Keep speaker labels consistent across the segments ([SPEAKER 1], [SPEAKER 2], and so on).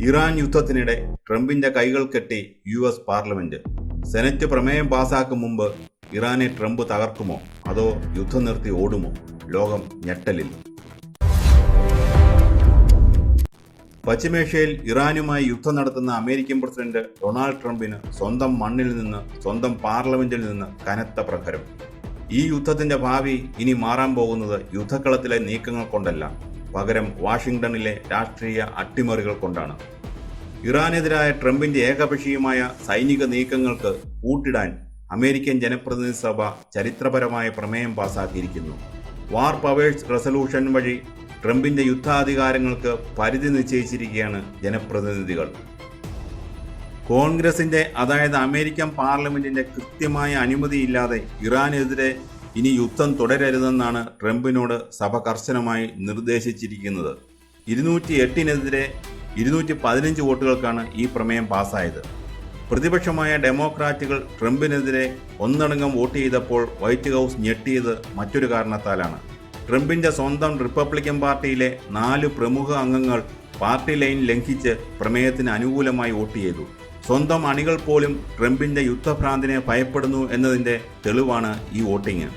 [SPEAKER 1] Iran യുദ്ധത്തിനിടെ ട്രംപിന്റെ കൈകൾ കെട്ടി US പാർലമെന്റ്. സെനറ്റ് പ്രമേയം പാസാക്കും മുമ്പ് ഇറാനെ ട്രംപ് തകർക്കുമോ അതോ യുദ്ധം നിർത്തി ഓടുമോ? ലോകം ഞെട്ടലിൽ. പശ്ചിമേഷ്യയിൽ ഇറാനുമായി യുദ്ധം നടത്തുന്ന അമേരിക്കൻ പ്രസിഡന്റ് ഡൊണാൾഡ് ട്രംപിന് സ്വന്തം മണ്ണിൽ നിന്ന്, സ്വന്തം പാർലമെന്റിൽ നിന്ന് കനത്ത പ്രഹരം. ഈ യുദ്ധത്തിന്റെ ഭാവി ഇനി മാറാൻ പോകുന്നത് യുദ്ധക്കളത്തിലെ നീക്കങ്ങൾ കൊണ്ടല്ല, പകരം വാഷിംഗ്ടണിലെ രാഷ്ട്രീയ അട്ടിമറികൾ കൊണ്ടാണ്. ഇറാനെതിരായ ട്രംപിന്റെ ഏകപക്ഷീയമായ സൈനിക നീക്കങ്ങൾക്ക് പൂട്ടിടാൻ അമേരിക്കൻ ജനപ്രതിനിധി സഭ ചരിത്രപരമായ പ്രമേയം പാസാക്കിയിരിക്കുന്നു. വാർ പവേഴ്സ് റെസൊല്യൂഷൻ വഴി ട്രംപിന്റെ യുദ്ധാധികാരങ്ങൾക്ക് പരിധി നിശ്ചയിച്ചിരിക്കുകയാണ് ജനപ്രതിനിധികൾ. കോൺഗ്രസിന്റെ, അതായത് അമേരിക്കൻ പാർലമെന്റിന്റെ കൃത്യമായ അനുമതിയില്ലാതെ ഇറാനെതിരെ ഇനി യുദ്ധം തുടരരുതെന്നാണ് ട്രംപിനോട് സഭ കർശനമായി നിർദ്ദേശിച്ചിരിക്കുന്നത്. 208-നെതിരെ 215 വോട്ടുകൾക്കാണ് ഈ പ്രമേയം പാസ്സായത്. പ്രതിപക്ഷമായ ഡെമോക്രാറ്റുകൾ ട്രംപിനെതിരെ ഒന്നടങ്കം വോട്ട് ചെയ്തപ്പോൾ വൈറ്റ് ഹൗസ് ഞെട്ടിയത് മറ്റൊരു കാരണത്താലാണ്. ട്രംപിന്റെ സ്വന്തം റിപ്പബ്ലിക്കൻ പാർട്ടിയിലെ 4 പ്രമുഖ അംഗങ്ങൾ പാർട്ടി ലൈൻ ലംഘിച്ച് പ്രമേയത്തിന് അനുകൂലമായി വോട്ട് ചെയ്തു. സ്വന്തം അണികൾ പോലും ട്രംപിന്റെ യുദ്ധഭ്രാന്തിനെ ഭയപ്പെടുന്നു എന്നതിന്റെ തെളിവാണ് ഈ വോട്ടിംഗ്.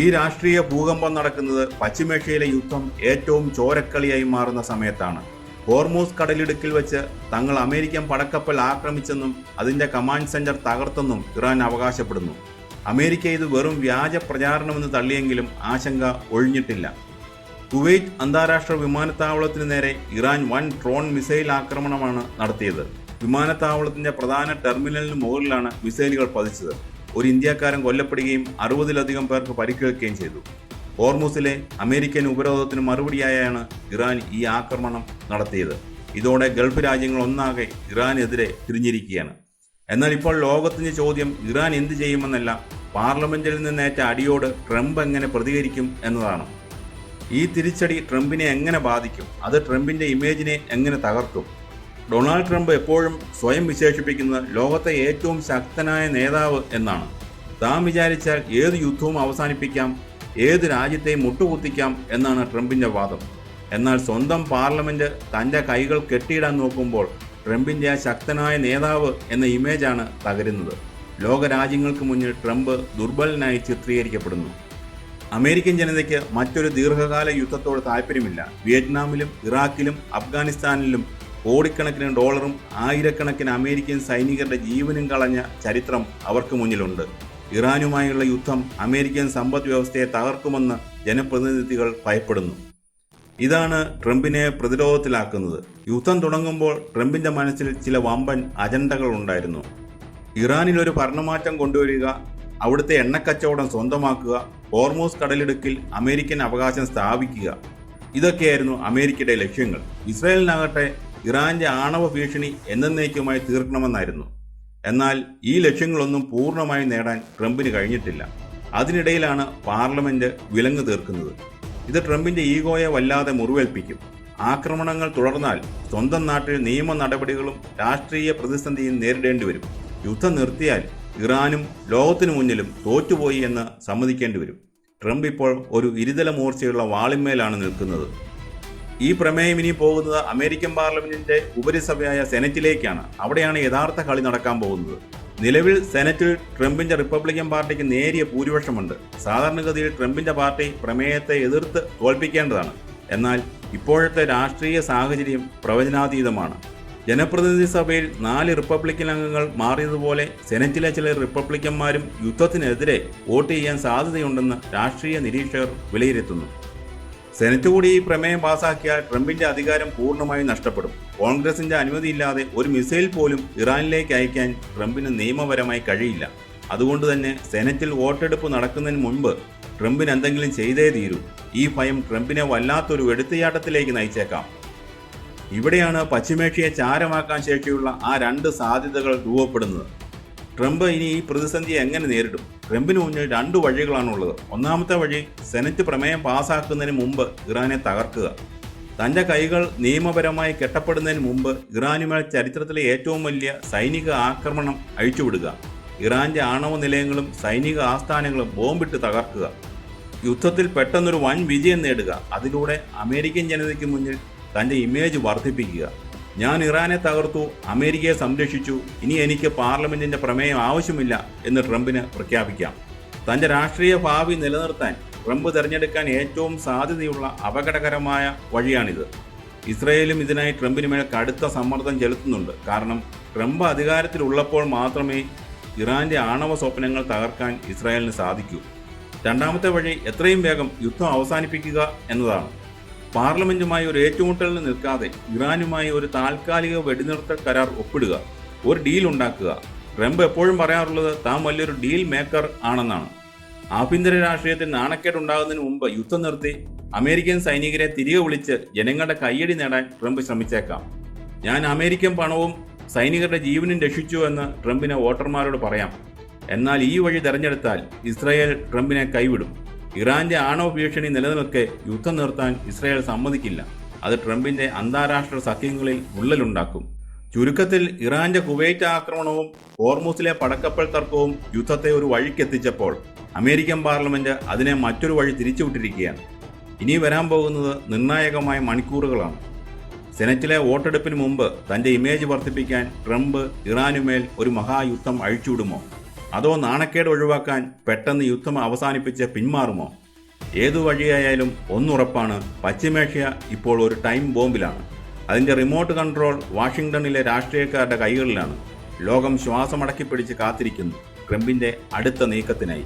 [SPEAKER 1] ഈ രാഷ്ട്രീയ ഭൂകമ്പം നടക്കുന്നത് പശ്ചിമേഷ്യയിലെ യുദ്ധം ഏറ്റവും ചോരക്കളിയായി മാറുന്ന സമയത്താണ്. ഹോർമൂസ് കടലിടുക്കിൽ വെച്ച് തങ്ങൾ അമേരിക്കൻ പടക്കപ്പൽ ആക്രമിച്ചെന്നും അതിന്റെ കമാൻഡ് സെന്റർ തകർത്തെന്നും ഇറാൻ അവകാശപ്പെടുന്നു. അമേരിക്ക ഇത് വെറും വ്യാജ പ്രചാരണമെന്ന് തള്ളിയെങ്കിലും ആശങ്ക ഒഴിഞ്ഞിട്ടില്ല. കുവൈറ്റ് അന്താരാഷ്ട്ര വിമാനത്താവളത്തിന് നേരെ ഇറാൻ വൻ ഡ്രോൺ മിസൈൽ ആക്രമണമാണ് നടത്തിയത്. വിമാനത്താവളത്തിന്റെ പ്രധാന ടെർമിനലിന് മുകളിലാണ് മിസൈലുകൾ പതിച്ചത്. ഒരു ഇന്ത്യക്കാരൻ കൊല്ലപ്പെടുകയും 60-ലധികം പേർക്ക് പരിക്കേൽക്കുകയും ചെയ്തു. ഹോർമുസിലെ അമേരിക്കൻ ഉപരോധത്തിന് മറുപടിയായാണ് ഇറാൻ ഈ ആക്രമണം നടത്തിയത്. ഇതോടെ ഗൾഫ് രാജ്യങ്ങൾ ഒന്നാകെ ഇറാനെതിരെ തിരിഞ്ഞിരിക്കുകയാണ്. എന്നാൽ ഇപ്പോൾ ലോകത്തിന്റെ ചോദ്യം ഇറാൻ എന്ത് ചെയ്യുമെന്നല്ല, പാർലമെന്റിൽ നിന്നേറ്റ അടിയോട് ട്രംപ് എങ്ങനെ പ്രതികരിക്കും എന്നതാണ്. ഈ തിരിച്ചടി ട്രംപിനെ എങ്ങനെ ബാധിക്കും? അത് ട്രംപിന്റെ ഇമേജിനെ എങ്ങനെ തകർക്കും? ഡൊണാൾഡ് ട്രംപ് എപ്പോഴും സ്വയം വിശേഷിപ്പിക്കുന്നത് ലോകത്തെ ഏറ്റവും ശക്തനായ നേതാവ് എന്നാണ്. താൻ വിചാരിച്ചാൽ ഏത് യുദ്ധവും അവസാനിപ്പിക്കാം, ഏത് രാജ്യത്തെയും മുട്ടുകുത്തിക്കാം എന്നാണ് ട്രംപിന്റെ വാദം. എന്നാൽ സ്വന്തം പാർലമെന്റ് തൻ്റെ കൈകൾ കെട്ടിയിടാൻ നോക്കുമ്പോൾ ട്രംപിന്റെ ആ ശക്തനായ നേതാവ് എന്ന ഇമേജാണ് തകരുന്നത്. ലോകരാജ്യങ്ങൾക്ക് മുന്നിൽ ട്രംപ് ദുർബലനായി ചിത്രീകരിക്കപ്പെടുന്നു. അമേരിക്കൻ ജനതയ്ക്ക് മറ്റൊരു ദീർഘകാല യുദ്ധത്തോട് താല്പര്യമില്ല. വിയറ്റ്നാമിലും ഇറാഖിലും അഫ്ഗാനിസ്ഥാനിലും കോടിക്കണക്കിന് ഡോളറും ആയിരക്കണക്കിന് അമേരിക്കൻ സൈനികരുടെ ജീവനും കളഞ്ഞ ചരിത്രം അവർക്ക് മുന്നിലുണ്ട്. ഇറാനുമായുള്ള യുദ്ധം അമേരിക്കൻ സമ്പദ് വ്യവസ്ഥയെ തകർക്കുമെന്ന് ജനപ്രതിനിധികൾ ഭയപ്പെടുന്നു. ഇതാണ് ട്രംപിനെ പ്രതിരോധത്തിലാക്കുന്നത്. യുദ്ധം തുടങ്ങുമ്പോൾ ട്രംപിന്റെ മനസ്സിൽ ചില വമ്പൻ അജണ്ടകൾ ഉണ്ടായിരുന്നു. ഇറാനിലൊരു ഭരണമാറ്റം കൊണ്ടുവരിക, അവിടുത്തെ എണ്ണക്കച്ചവടം സ്വന്തമാക്കുക, ഹോർമൂസ് കടലിടുക്കിൽ അമേരിക്കൻ അവകാശം സ്ഥാപിക്കുക. ഇതൊക്കെയായിരുന്നു അമേരിക്കയുടെ ലക്ഷ്യങ്ങൾ. ഇസ്രായേലിനാകട്ടെ ഇറാന്റെ ആണവ ഭീഷണി എന്നേക്കുമായി തീർക്കണമെന്നായിരുന്നു. എന്നാൽ ഈ ലക്ഷ്യങ്ങളൊന്നും പൂർണ്ണമായി നേടാൻ ട്രംപിന് കഴിഞ്ഞിട്ടില്ല. അതിനിടയിലാണ് പാർലമെന്റ് വിലങ്ങ് തീർക്കുന്നത്. ഇത് ട്രംപിന്റെ ഈഗോയെ വല്ലാതെ മുറിവേൽപ്പിക്കും. ആക്രമണങ്ങൾ തുടർന്നാൽ സ്വന്തം നാട്ടിൽ നിയമ നടപടികളും രാഷ്ട്രീയ പ്രതിസന്ധിയും നേരിടേണ്ടി വരും. യുദ്ധം നിർത്തിയാൽ ഇറാനും ലോകത്തിനു മുന്നിലും തോറ്റുപോയി എന്ന് സമ്മതിക്കേണ്ടി വരും. ട്രംപ് ഇപ്പോൾ ഒരു ഇരുതല മൂർച്ചയുള്ള വാളിന്മേലാണ് നിൽക്കുന്നത്. ഈ പ്രമേയം ഇനി പോകുന്നത് അമേരിക്കൻ പാർലമെന്റിന്റെ ഉപരിസഭയായ സെനറ്റിലേക്കാണ്. അവിടെയാണ് യഥാർത്ഥ കളി നടക്കാൻ പോകുന്നത്. നിലവിൽ സെനറ്റിൽ ട്രംപിന്റെ റിപ്പബ്ലിക്കൻ പാർട്ടിക്ക് നേരിയ ഭൂരിപക്ഷമുണ്ട്. സാധാരണഗതിയിൽ ട്രംപിന്റെ പാർട്ടി പ്രമേയത്തെ എതിർത്ത് തോൽപ്പിക്കേണ്ടതാണ്. എന്നാൽ ഇപ്പോഴത്തെ രാഷ്ട്രീയ സാഹചര്യം പ്രവചനാതീതമാണ്. ജനപ്രതിനിധി സഭയിൽ 4 റിപ്പബ്ലിക്കൻ അംഗങ്ങൾ മാറിയതുപോലെ സെനറ്റിലെ ചില റിപ്പബ്ലിക്കന്മാരും യുദ്ധത്തിനെതിരെ വോട്ട് ചെയ്യാൻ സാധ്യതയുണ്ടെന്ന് രാഷ്ട്രീയ നിരീക്ഷകർ വിലയിരുത്തുന്നു. സെനറ്റ് കൂടി ഈ പ്രമേയം പാസാക്കിയാൽ ട്രംപിന്റെ അധികാരം പൂർണ്ണമായും നഷ്ടപ്പെടും. കോൺഗ്രസിന്റെ അനുമതിയില്ലാതെ ഒരു മിസൈൽ പോലും ഇറാനിലേക്ക് അയക്കാൻ ട്രംപിന് നിയമപരമായി കഴിയില്ല. അതുകൊണ്ട് തന്നെ സെനറ്റിൽ വോട്ടെടുപ്പ് നടക്കുന്നതിന് മുൻപ് ട്രംപിന് എന്തെങ്കിലും ചെയ്തേ തീരൂ. ഈ ഭയം ട്രംപിനെ വല്ലാത്തൊരു എടുത്തുചാട്ടത്തിലേക്ക് നയിച്ചേക്കാം. ഇവിടെയാണ് പശ്ചിമേഷ്യയെ ചാരമാക്കാൻ ശേഷിയുള്ള ആ 2 സാധ്യതകൾ രൂപപ്പെടുന്നത്. ട്രംപ് ഇനി ഈ പ്രതിസന്ധിയെ എങ്ങനെ നേരിടും? ട്രംപിന് മുന്നിൽ 2 വഴികളാണുള്ളത്. ഒന്നാമത്തെ വഴി, സെനറ്റ് പ്രമേയം പാസാക്കുന്നതിന് മുമ്പ് ഇറാനെ തകർക്കുക. തൻ്റെ കൈകൾ നിയമപരമായി കെട്ടപ്പെടുന്നതിന് മുമ്പ് ഇറാനുമേൽ ചരിത്രത്തിലെ ഏറ്റവും വലിയ സൈനിക ആക്രമണം അഴിച്ചുവിടുക. ഇറാന്റെ ആണവ നിലയങ്ങളും സൈനിക ആസ്ഥാനങ്ങളും ബോംബിട്ട് തകർക്കുക. യുദ്ധത്തിൽ പെട്ടെന്നൊരു വൻ വിജയം നേടുക. അതിലൂടെ അമേരിക്കൻ ജനതയ്ക്ക് മുന്നിൽ തൻ്റെ ഇമേജ് വർദ്ധിപ്പിക്കുക. ഞാൻ ഇറാനെ തകർത്തു, അമേരിക്കയെ സംരക്ഷിച്ചു, ഇനി എനിക്ക് പാർലമെന്റിന്റെ പ്രമേയം ആവശ്യമില്ല എന്ന് ട്രംപിന് പ്രഖ്യാപിക്കാം. തന്റെ രാഷ്ട്രീയ ഭാവി നിലനിർത്താൻ ട്രംപ് തിരഞ്ഞെടുക്കാൻ ഏറ്റവും സാധ്യതയുള്ള അപകടകരമായ വഴിയാണിത്. ഇസ്രയേലും ഇതിനായി ട്രംപിന് മേൽ കടുത്ത സമ്മർദ്ദം ചെലുത്തുന്നുണ്ട്. കാരണം ട്രംപ് അധികാരത്തിലുള്ളപ്പോൾ മാത്രമേ ഇറാന്റെ ആണവ സ്വപ്നങ്ങൾ തകർക്കാൻ ഇസ്രായേലിന് സാധിക്കൂ. രണ്ടാമത്തെ വഴി എത്രയും വേഗം യുദ്ധം അവസാനിപ്പിക്കുക എന്നതാണ്. പാർലമെന്റുമായി ഒരു ഏറ്റുമുട്ടലിന് നിൽക്കാതെ ഇറാനുമായി ഒരു താൽക്കാലിക വെടിനിർത്തൽ കരാർ ഒപ്പിടുക, ഒരു ഡീൽ ഉണ്ടാക്കുക. ട്രംപ് എപ്പോഴും പറയാറുള്ളത് താൻ വലിയൊരു ഡീൽ മേക്കർ ആണെന്നാണ്. ആഭ്യന്തര രാഷ്ട്രീയത്തിൽ നാണക്കേടുണ്ടാകുന്നതിന് മുമ്പ് യുദ്ധം നിർത്തി അമേരിക്കൻ സൈനികരെ തിരികെ വിളിച്ച് ജനങ്ങളുടെ കയ്യടി നേടാൻ ട്രംപ് ശ്രമിച്ചേക്കാം. ഞാൻ അമേരിക്കൻ പണവും സൈനികരുടെ ജീവനും രക്ഷിച്ചു എന്ന് ട്രംപിന് വോട്ടർമാരോട് പറയാം. എന്നാൽ ഈ വഴി തെരഞ്ഞെടുത്താൽ ഇസ്രായേൽ ട്രംപിനെ കൈവിടും. ഇറാന്റെ ആണവ ഭീഷണി നിലനിൽക്കെ യുദ്ധം നിർത്താൻ ഇസ്രായേൽ സമ്മതിക്കില്ല. അത് ട്രംപിന്റെ അന്താരാഷ്ട്ര സഖ്യങ്ങളിൽ വിള്ളലുണ്ടാക്കും. ചുരുക്കത്തിൽ ഇറാന്റെ കുവൈറ്റ് ആക്രമണവും ഹോർമുസിലെ പടക്കപ്പൽ തർക്കവും യുദ്ധത്തെ ഒരു വഴിക്കെത്തിച്ചപ്പോൾ അമേരിക്കൻ പാർലമെന്റ് അതിനെ മറ്റൊരു വഴി തിരിച്ചുവിട്ടിരിക്കുകയാണ്. ഇനി വരാൻ പോകുന്നത് നിർണായകമായ മണിക്കൂറുകളാണ്. സെനറ്റിലെ വോട്ടെടുപ്പിന് മുമ്പ് തന്റെ ഇമേജ് വർദ്ധിപ്പിക്കാൻ ട്രംപ് ഇറാനുമേൽ ഒരു മഹായുദ്ധം അഴിച്ചുവിടുമോ? അതോ നാണക്കേട് ഒഴിവാക്കാൻ പെട്ടെന്ന് യുദ്ധം അവസാനിപ്പിച്ച് പിന്മാറുമോ? ഏതു വഴിയായാലും ഒന്നുറപ്പാണ്, പശ്ചിമേഷ്യ ഇപ്പോൾ ഒരു ടൈം ബോംബിലാണ്. അതിൻ്റെ റിമോട്ട് കൺട്രോൾ വാഷിംഗ്ടണിലെ രാഷ്ട്രീയക്കാരുടെ കൈകളിലാണ്. ലോകം ശ്വാസമടക്കി പിടിച്ച് കാത്തിരിക്കുന്നു ട്രംപിൻ്റെ അടുത്ത നീക്കത്തിനായി.